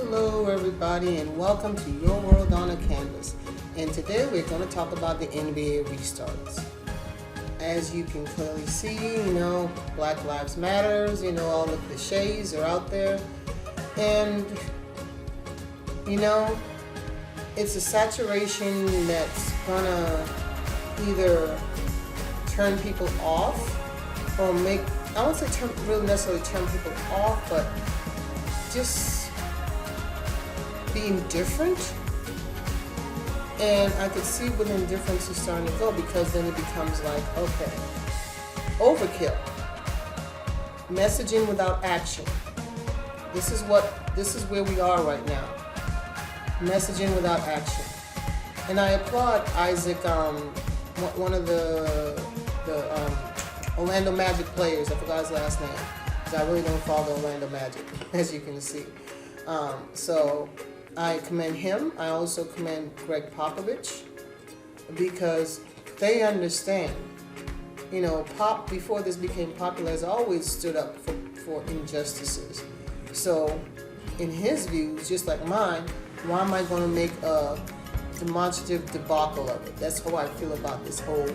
Hello everybody and welcome to Your World on a Canvas. And today we're going to talk about the NBA restarts. As you can clearly see, Black Lives Matters, all the cliches are out there. And, it's a saturation that's going to either turn people off or make, I won't say really necessarily turn people off, but just being different. And I could see when indifference is starting to go, because then it becomes like, okay, overkill, messaging without action. This is where we are right now. Messaging without action. And I applaud Isaac, one of the Orlando Magic players. I forgot his last name, because I really don't follow Orlando Magic, as you can see. So I commend him. I also commend Greg Popovich, because they understand. Pop, before this became popular, has always stood up for injustices. So in his views, just like mine, why am I going to make a demonstrative debacle of it? That's how I feel about this whole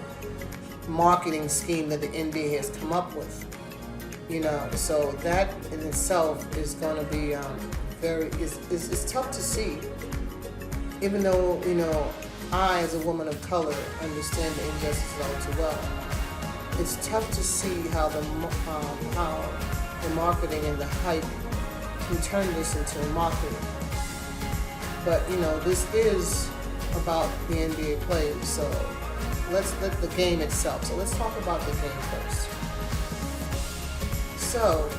marketing scheme that the NBA has come up with. So that in itself is going to be it's tough to see. Even though, I as a woman of color understand the injustices all too well. It's tough to see how the marketing and the hype can turn this into a mockery. But, this is about the NBA players, so let's let the game itself. So let's talk about the game first. So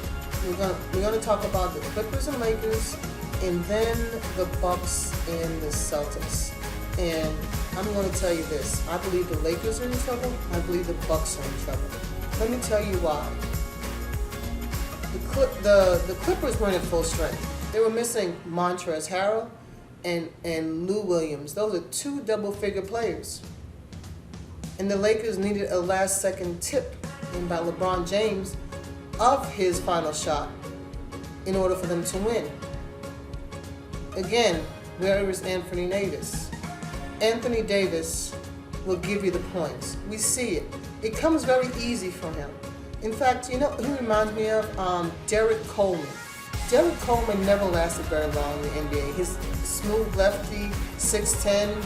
we're gonna talk about the Clippers and Lakers, and then the Bucks and the Celtics. And I'm going to tell you this: I believe the Lakers are in trouble. I believe the Bucks are in trouble. Let me tell you why. The Clippers weren't at full strength. They were missing Montrezl Harrell and Lou Williams. Those are two double-figure players. And the Lakers needed a last-second tip by LeBron James of his final shot in order for them to win. Again, where is Anthony Davis? Anthony Davis will give you the points. We see it. It comes very easy for him. In fact, he reminds me of Derek Coleman. Derek Coleman never lasted very long in the NBA. His smooth lefty, 6'10",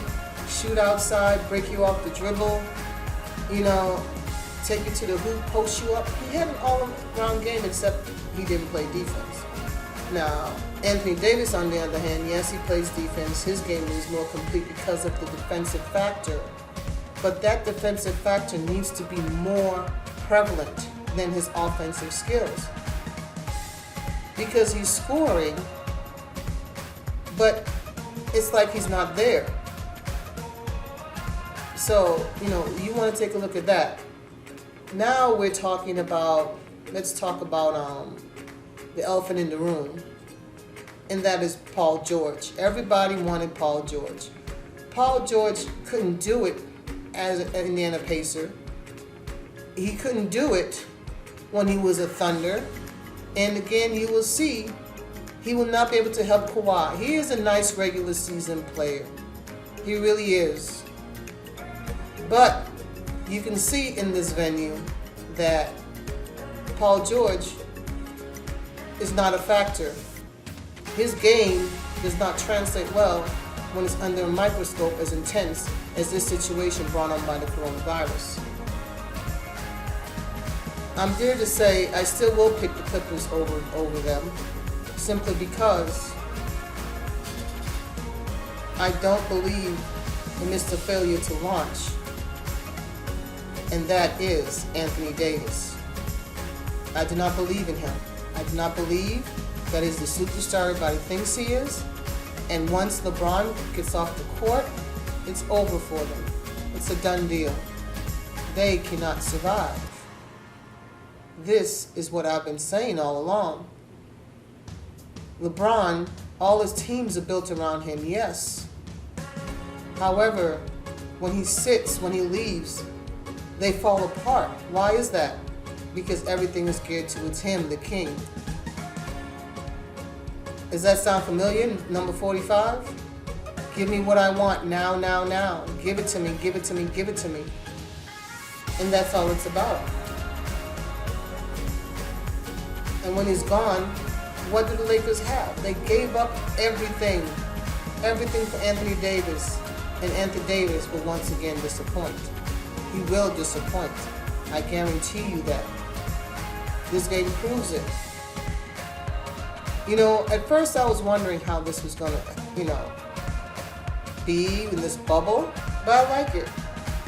shoot outside, break you off the dribble, take you to the hoop, post you up. He had an all-around game, except he didn't play defense. Now, Anthony Davis, on the other hand, yes, he plays defense. His game is more complete because of the defensive factor. But that defensive factor needs to be more prevalent than his offensive skills. Because he's scoring, but it's like he's not there. So, you want to take a look at that. Now we're talking about, let's talk about the elephant in the room, and that is Paul George. Everybody wanted Paul George. Paul George couldn't do it as an Indiana Pacer. He couldn't do it when he was a Thunder. And again, you will see he will not be able to help Kawhi. He is a nice regular season player. He really is. But you can see in this venue that Paul George is not a factor. His game does not translate well when it's under a microscope as intense as this situation brought on by the coronavirus. I'm dare to say I still will pick the Clippers over them, simply because I don't believe in Mr. Failure to Launch, and that is Anthony Davis. I do not believe in him. I do not believe that he's the superstar everybody thinks he is, and once LeBron gets off the court, it's over for them. It's a done deal. They cannot survive. This is what I've been saying all along. LeBron, all his teams are built around him, yes. However, when he sits, when he leaves, they fall apart. Why is that? Because everything is geared towards him, the king. Does that sound familiar? Number 45? Give me what I want now, now, now. Give it to me, give it to me, give it to me. And that's all it's about. And when he's gone, what do the Lakers have? They gave up everything. Everything for Anthony Davis. And Anthony Davis will once again disappoint. He will disappoint. I guarantee you that. This game proves it. You know, at first I was wondering how this was going to, be in this bubble, but I like it.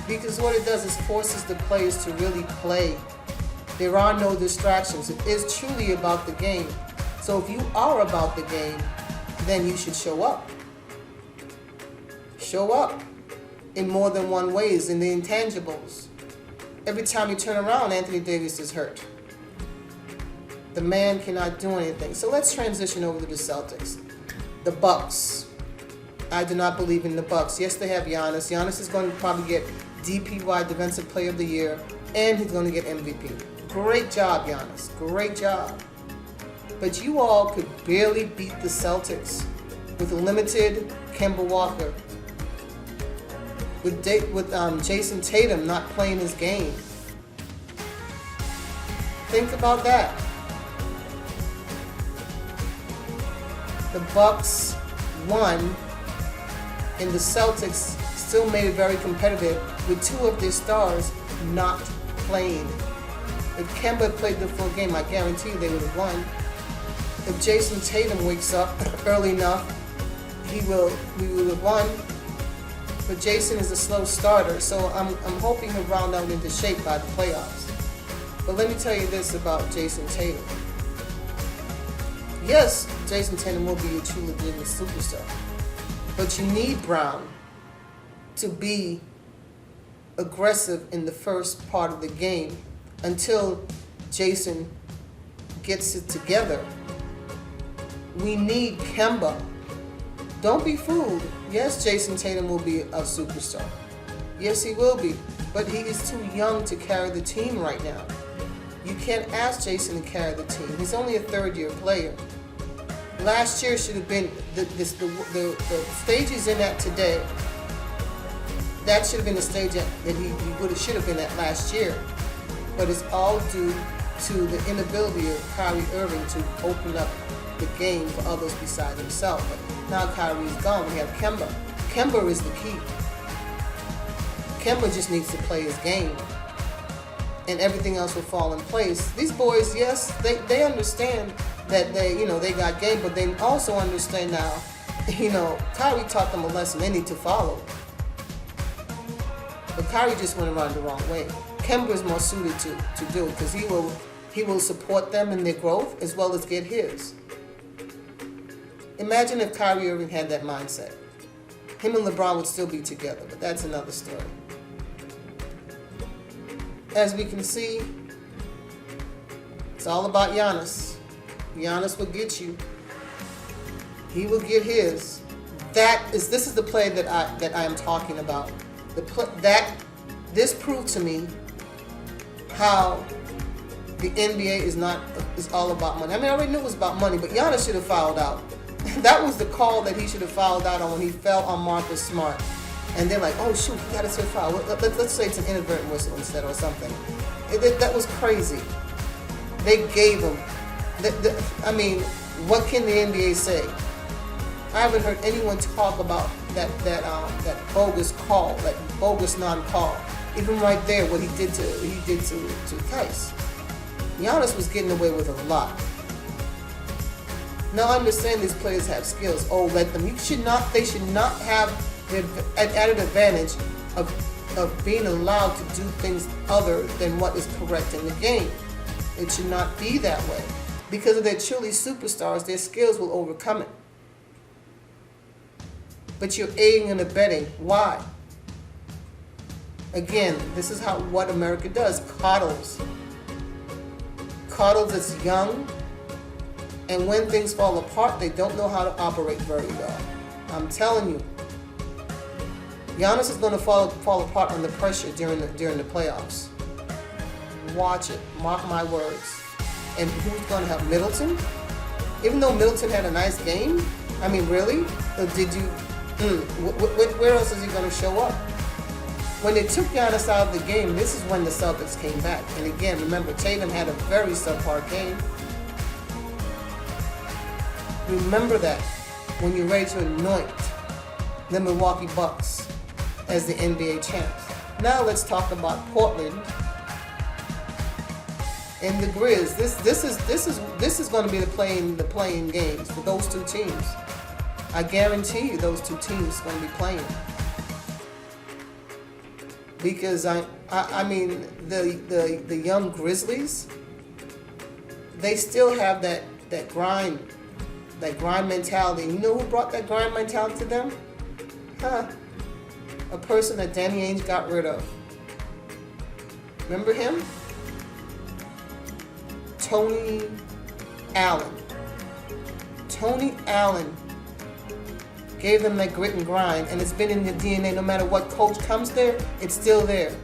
Because what it does is forces the players to really play. There are no distractions. It is truly about the game. So if you are about the game, then you should show up. Show up in more than one ways, in the intangibles. Every time you turn around, Anthony Davis is hurt. The man cannot do anything. So let's transition over to the Celtics. The Bucks. I do not believe in the Bucks. Yes, they have Giannis. Giannis is going to probably get DPY, Defensive Player of the Year, and he's going to get MVP. Great job, Giannis. Great job. But you all could barely beat the Celtics with a limited Kemba Walker. With Jason Tatum not playing his game. Think about that. The Bucks won, and the Celtics still made it very competitive with two of their stars not playing. If Kemba played the full game, I guarantee you they would have won. If Jason Tatum wakes up early enough, we would have won. But Jason is a slow starter, so I'm hoping he'll round out into shape by the playoffs. But let me tell you this about Jason Tatum. Yes, Jason Tatum will be a true legitimate superstar. But you need Brown to be aggressive in the first part of the game until Jason gets it together. We need Kemba. Don't be fooled. Yes, Jason Tatum will be a superstar. Yes, he will be. But he is too young to carry the team right now. You can't ask Jason to carry the team. He's only a third-year player. Last year should have been the stage he's in at today. That should have been the stage that he should have been at last year. But it's all due to the inability of Kyrie Irving to open up the game for others besides himself. But now Kyrie's gone. We have Kemba. Kemba is the key. Kemba just needs to play his game, and everything else will fall in place. These boys, yes, they understand that they got game, but they also understand now, Kyrie taught them a lesson they need to follow. But Kyrie just went around the wrong way. Kemba is more suited to do it because he will support them in their growth as well as get his. Imagine if Kyrie Irving had that mindset. Him and LeBron would still be together, but that's another story. As we can see, it's all about Giannis. Giannis will get you. He will get his. This is the play that I am talking about. This proved to me how the NBA is all about money. I mean, I already knew it was about money, but Giannis should have fouled out. That was the call that he should have fouled out on when he fell on Marcus Smart. And they're like, oh shoot, he got to say foul. Let's say it's an inadvertent whistle instead or something. That was crazy. They gave him. I mean, what can the NBA say? I haven't heard anyone talk about that bogus call, that bogus non-call. Even right there, what he did to Tice. Giannis was getting away with a lot. Now I understand these players have skills. Oh, let them. They should not have the added advantage of being allowed to do things other than what is correct in the game. It should not be that way. Because if they're truly superstars, their skills will overcome it. But you're aiding and abetting. Why? Again, this is what America does. Coddles is young, and when things fall apart, they don't know how to operate very well. I'm telling you. Giannis is going to fall apart under pressure during the playoffs. Watch it. Mark my words. And who's going to have Middleton? Even though Middleton had a nice game, I mean, really? Or did you? Where else is he going to show up? When they took Giannis out of the game, this is when the Celtics came back. And again, remember, Tatum had a very subpar game. Remember that when you're ready to anoint the Milwaukee Bucks as the NBA champs. Now let's talk about Portland and the Grizz. This is going to be the playing games for those two teams. I guarantee you, those two teams are going to be playing. Because I mean the young Grizzlies, they still have that grind mentality. You know who brought that grind mentality to them? A person that Danny Ainge got rid of. Remember him? Tony Allen. Tony Allen gave them that grit and grind, and it's been in the DNA. No matter what coach comes there, it's still there.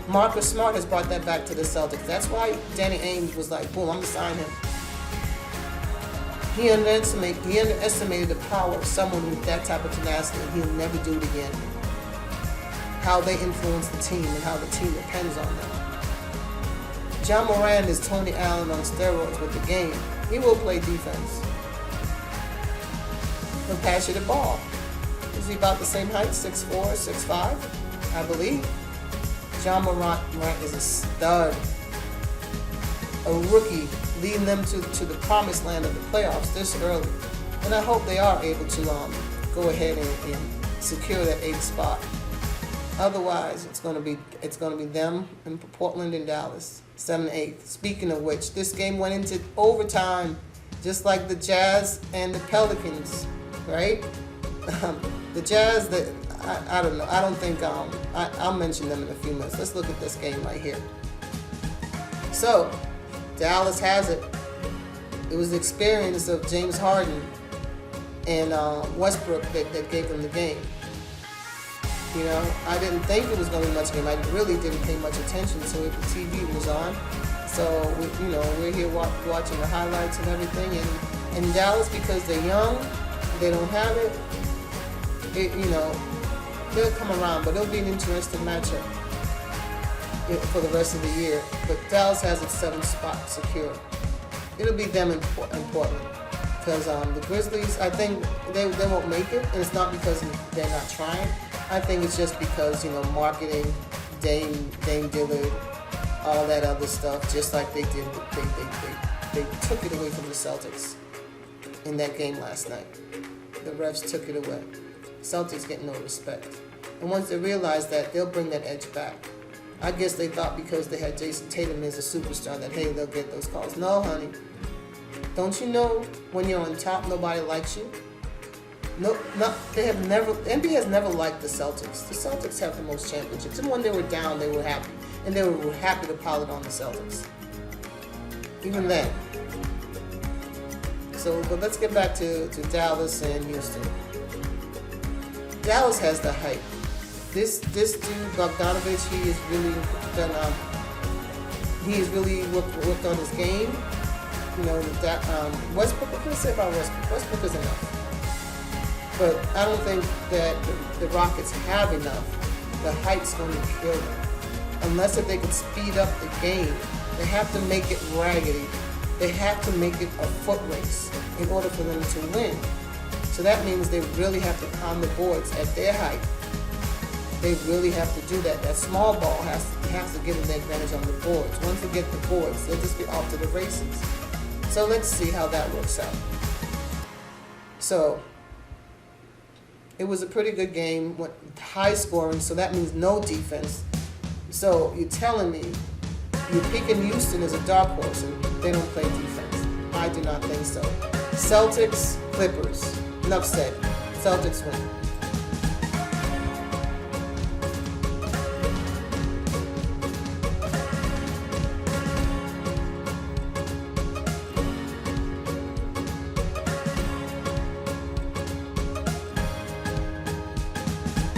Marcus Smart has brought that back to the Celtics. That's why Danny Ainge was like, boom, I'm going to sign him. He underestimated the power of someone with that type of tenacity, and he'll never do it again. How they influence the team and how the team depends on them. John Moran is Tony Allen on steroids with the game. He will play defense. He'll pass you the ball. Is he about the same height, 6'4", 6'5", I believe? John Morant is a stud. A rookie leading them to the promised land of the playoffs this early. And I hope they are able to go ahead and secure that 8th spot. Otherwise, it's going to be them and Portland and Dallas, 7-8. Speaking of which, this game went into overtime, just like the Jazz and the Pelicans, right? The Jazz, I don't know. I don't think I'll mention them in a few minutes. Let's look at this game right here. So, Dallas has it. It was the experience of James Harden and Westbrook that gave them the game. You know, I didn't think it was going to be much game. I really didn't pay much attention to it. The TV was on. So, we're here watching the highlights and everything. And Dallas, because they're young, they don't have it, they'll come around. But it'll be an interesting matchup for the rest of the year. But Dallas has its 7th spot secure. It'll be them in Portland. Because the Grizzlies, I think they won't make it. And it's not because they're not trying. I think it's just because, marketing, Dame Dillard, all that other stuff, just like they did, they took it away from the Celtics in that game last night. The refs took it away. Celtics get no respect. And once they realize that, they'll bring that edge back. I guess they thought because they had Jason Tatum as a superstar that, hey, they'll get those calls. No, honey. Don't you know when you're on top, nobody likes you? No, NBA has never liked the Celtics. The Celtics have the most championships. And when they were down, they were happy. And they were happy to pile it on the Celtics. Even then. So, but let's get back to Dallas and Houston. Dallas has the hype. This dude, Bogdanovich, he has really worked on his game. Westbrook, what can I say about Westbrook? Westbrook is enough. But I don't think that the Rockets have enough. The hype's going to kill them. Unless if they can speed up the game, they have to make it raggedy. They have to make it a foot race in order for them to win. So that means they really have to pound the boards at their height. They really have to do that. That small ball has to give them the advantage on the boards. Once they get the boards, they'll just be off to the races. So let's see how that works out. So it was a pretty good game, high scoring, so that means no defense. So you're telling me you're picking Houston as a dark horse and they don't play defense. I do not think so. Celtics, Clippers. Enough said. Celtics win.